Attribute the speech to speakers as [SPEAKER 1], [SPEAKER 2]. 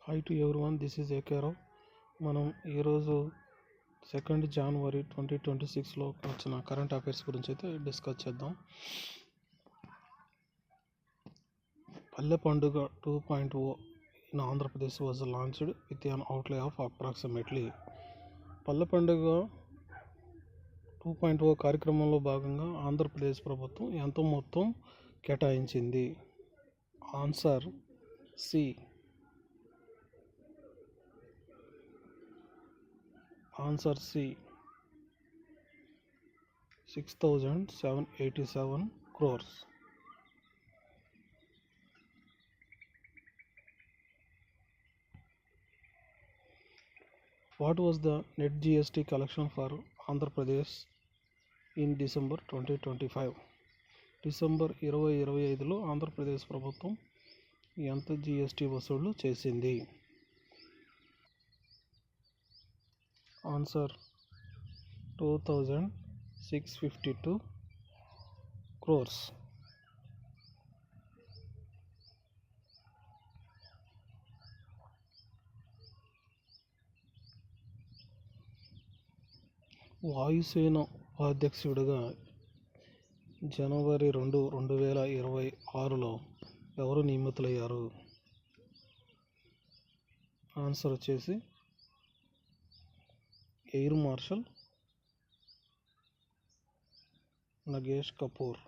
[SPEAKER 1] Hi to everyone, this is AK Rao. మనం ఈరోజు 2nd January 2026లో వచ్చిన కరెంట్ అఫైర్స్ గురించి అయితే డిస్కస్ చేద్దాం. పల్లె పండుగ 2.0 in Andhra Pradesh was launched with an అవుట్లే of approximately. పల్లె పండుగ 2.0 కార్యక్రమంలో భాగంగా ఆంధ్రప్రదేశ్ ప్రభుత్వం ఎంత మొత్తం కేటాయించింది? Answer C. Answer C 6,787 crores. What was the net GST collection for Andhra Pradesh in December 2025? December 2025లో ఆంధ్రప్రదేశ్ ప్రభుత్వం ఎంత జిఎస్టీ వసూళ్లు చేసింది? Answer 2,652 crores. వాయుసేన ఉపాధ్యక్షుడిగా జనవరి 2, 2026లో ఎవరు నియమితులయ్యారు? ఆన్సర్ వచ్చేసి ఎయిర్ మార్షల్ నగేష్ కపూర్.